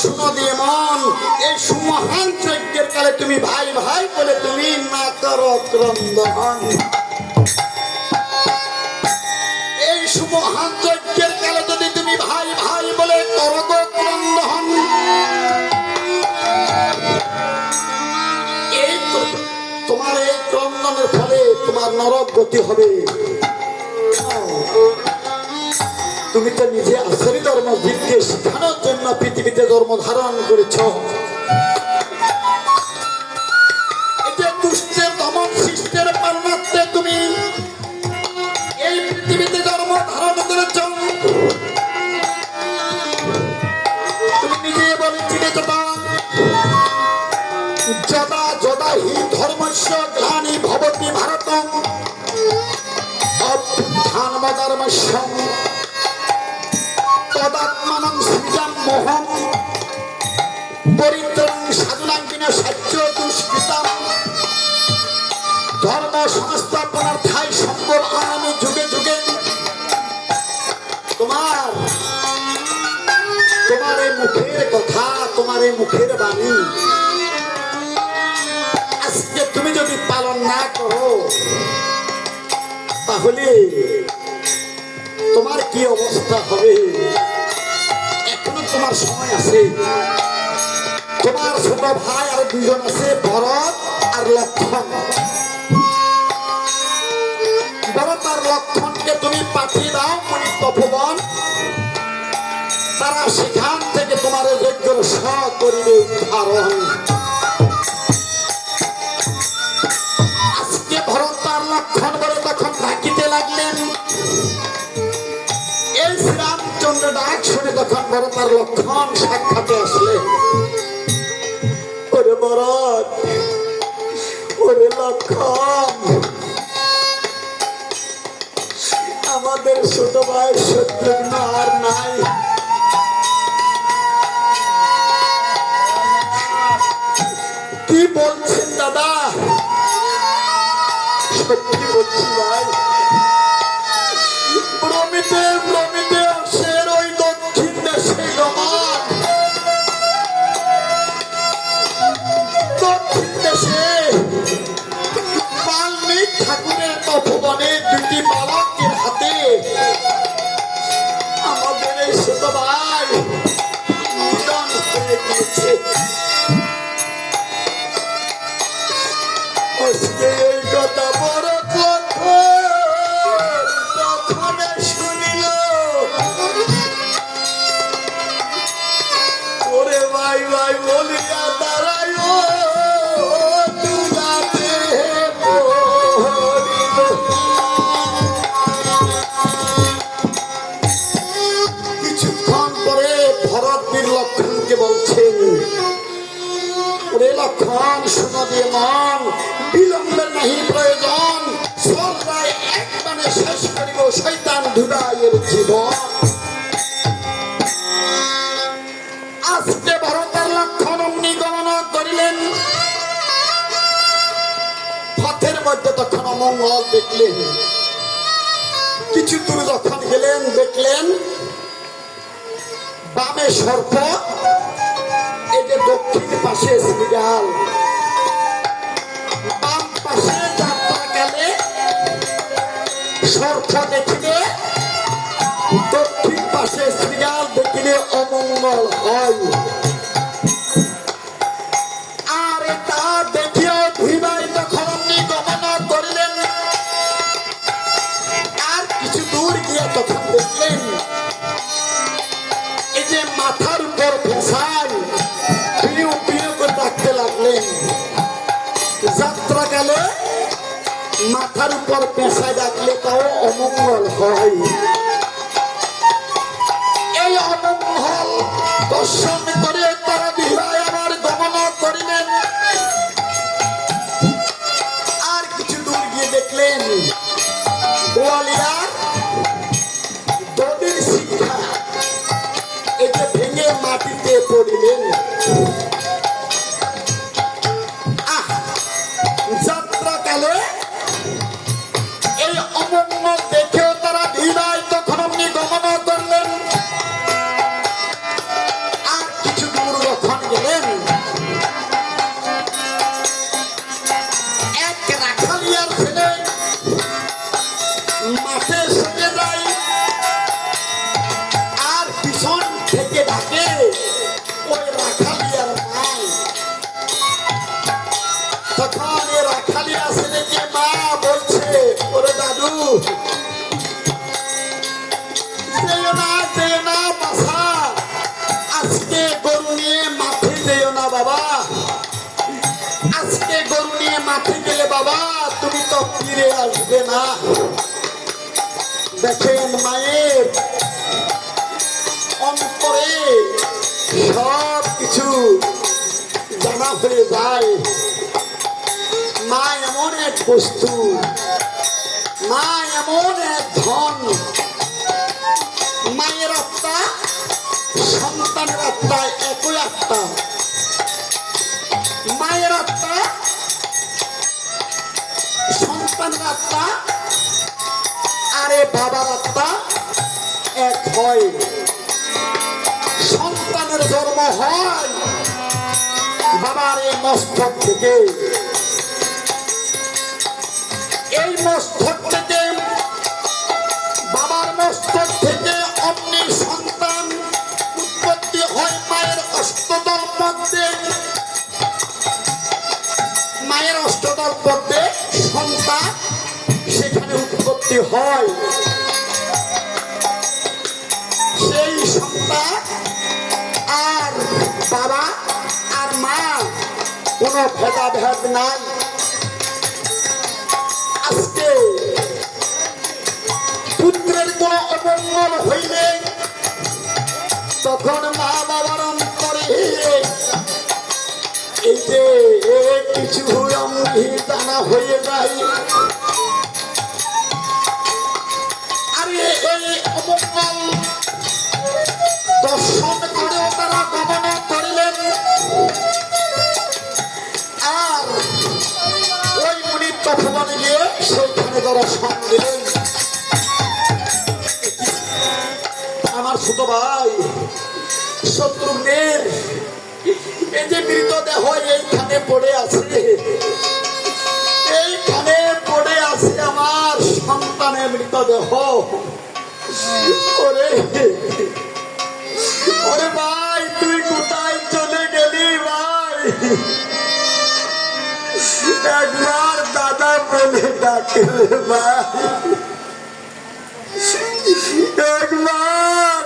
শুনো দিয়ে মন, এই সুমহান যজ্ঞের কালে তুমি ভাই ভাই বলে তুমি না করো ক্রন্দন। এই সুমহান যজ্ঞের কালে যদি তুমি ভাই ভাই বলে করো ক্রন্দন, এই তোমার এই ক্রন্দনের ফলে তোমার নরক গতি হবে। তুমি তো নিজে আসরি ধর্ম জীবকে শেখানোর জন্য পৃথিবীতে ধর্ম ধারণ করেছ। এই যে দুষ্টের দমন সৃষ্টের পালনার্থে তুমি এই পৃথিবীতে ধর্ম ধারণ করেছ। তুমি নিজে বলেছিলে যদা যদা হি ধর্মস্য গ্লানি ভবতি ভারতম অভ্যুত্থানমধর্মস্যম তদাত্মানং সৃজম মোহম পরিত্রাণং সাধুনাং বিনাশাচ্য দুষ্কৃতম ধর্ম সংস্থাপনার্থায় সম্ভব আনামি যুগে যুগে। তোমার এই মুখের কথা, তোমার এই মুখের বাণী আজকে তুমি যদি পালন না করো তাহলে তোমার কি অবস্থা হবে। এখনো তোমার সময় আছে। তোমার ছোট ভাই আর দুজন আছে, ভরত আর লক্ষণ। ভরত আর লক্ষণকে তুমি পাঠিয়ে দাও মুনি তপোবন, তারা সেখান থেকে তোমার যজ্ঞের করিবে উদ্ধারণ। আজকে ভরত আর লক্ষণ বলে তখন ডাকিতে লাগলেন। এই শ্রীরামচন্দ্র ডাক শুনে তখন ভরত আর লক্ষণ সাক্ষাতে আসলে। ওরে ভরত, ওরে লক্ষণ, আমাদের ছোট ভাই শত্রুঘ্ন আর নাই। কি বলছেন দাদা? সত্যি বলছি ভাই, প্রমিতে প্রমিতে অংশের ওই দক্ষিণ দেশে জমান, দক্ষিণ দেশে বাল্মীক ঠাকুরের তপবনে দুটি বালকের হাতে আমাদের এই ছোট ভাই নিধন হয়ে গিয়েছে। এই কথা বড় তখন শুনিল। ওরে ভাই ভাই বলিয়া দাঁড়ায় কিছুক্ষণ পরে ভরত বীর লক্ষণকে বলছেন, ওরে লক্ষণ শুনো দিয়ে মন, বিলম্বের নাহি প্রয়োজন, সর্বায় একবারে শেষ করিব শয়তান ধুদায়ের জীবন। আজকে ভরতের লক্ষণ অমনি গণনা করিলেন। পথের মধ্যে তখন অমঙ্গল দেখলেন। কিছু দূর যখন গেলেন দেখলেন বামে সর্প, এই যে দক্ষিণ পাশে শ্রীগাল, বাম পাশে যাত্রাকালে সর্প দেখিলে, দক্ষিণ পাশে শ্রীগাল দেখিলে অমঙ্গল হয়। আর তা দেখিও ধুইবাই তখন অমনি গমন করিলেন। আর কিছু দূর গিয়ে তখন দেখলেন এই যে মাথার উপর ভেসাল প্রিয় প্রিয় করে ডাকতে লাগলেন। যাত্রাকালে মাথার উপর পেশায় ডাকলে তাও অমঙ্গল হয়। এই অমঙ্গল দর্শন করে তারা বিবাহ আমার গমন করিলেন। আর কিছু দূর গিয়ে দেখলেন গোয়ালিয়ার দড়ির শিক্ষা এই যে ভেঙে মাটিতে পড়িলেন। যাত্রাকালে এই অমঙ্গল দেখেও তারা ধীরায় তখন আপনি গমন করলেন। আর কিছু দূর ফিরে আসবে না। দেখেন মায়ের অন্তরে সব কিছু জানা হয়ে যায়। মা এমন এক বস্তু, মা এমন এক ধন। মায়ের আত্মা সন্তানের আত্মা একই আত্মা। মায়ের আত্মা সন্তানের আত্মা আরে বাবার আত্মা এক হয়। সন্তানের জন্ম হয় বাবার এই মস্তক থেকে। এই মস্তক থেকে বাবার মস্তক থেকে অমনি সন্তান উৎপত্তি হয় মায়ের অষ্টদল পদ্মে। মায়ের অষ্টদল পদ্মে সন্তান সেখানে উৎপত্তি হয়। সেই সন্তান আর বাবা আর মা কোনো ভেদাভেদ নাই। আজকে পুত্রের কোন অমঙ্গল হইলে তখন মা বাবার অন্তরে এই যে কিছু জানা হয়ে যায়। আরে এই অমঙ্গল দর্শন করেও তারা কামনা করিলেন। আর ওই মুনি তপবনে গিয়ে সেইখানে দর্শন দিলেন। আমার ছোট ভাই শত্রুঘ্নের এই যে মৃতদেহ এইখানে পড়ে আছে, এইখানে পড়ে আছে আমার সন্তানের মৃতদেহ। ওরে ওরে ভাই, তুই কোথায় চলে গেলি ভাই? একবার দাদা বলে ডাকে ভাই, একবার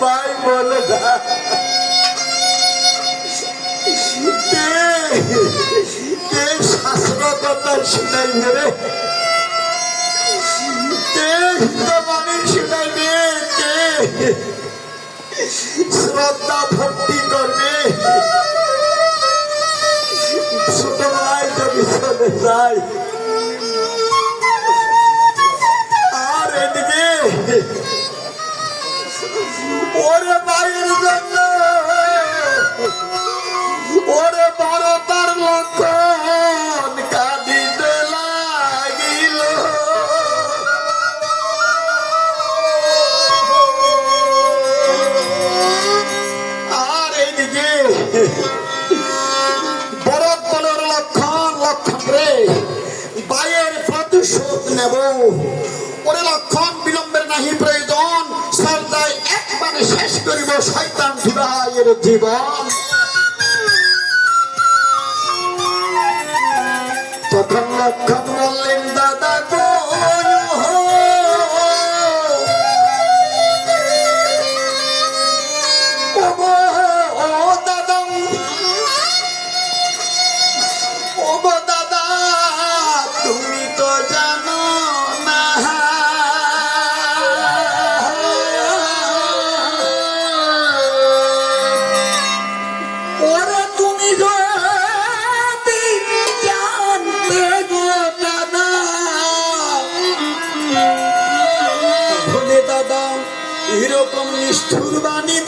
ভাই বলে ডাক। শাস্ত্র কথা শুনাইবে রে, বাণী শুনাইবে, শ্রদ্ধা ভক্তি করবে। ছোট ভাই যদি চলে যায় আর এদিকে ওরে ভাইয়ের জন্য ওরে বড় তার লক্ষণ কাঁদিতে লাগিল। আর এইদিকে বড় দলের লক্ষণ রে ভাইয়ের প্রতিশোধ নেব। ওরে লক্ষণ বিলম্বের নাহি প্রয়োজন, সর্দায় একবারে শেষ করিব শয়তান ভাইয়ের জীবন। তখন লক্ষণ বললেন দাদা গো, ও দাদা তুমি তো জানো না ওরে তুমি এরকম নিষ্ঠুর বাণী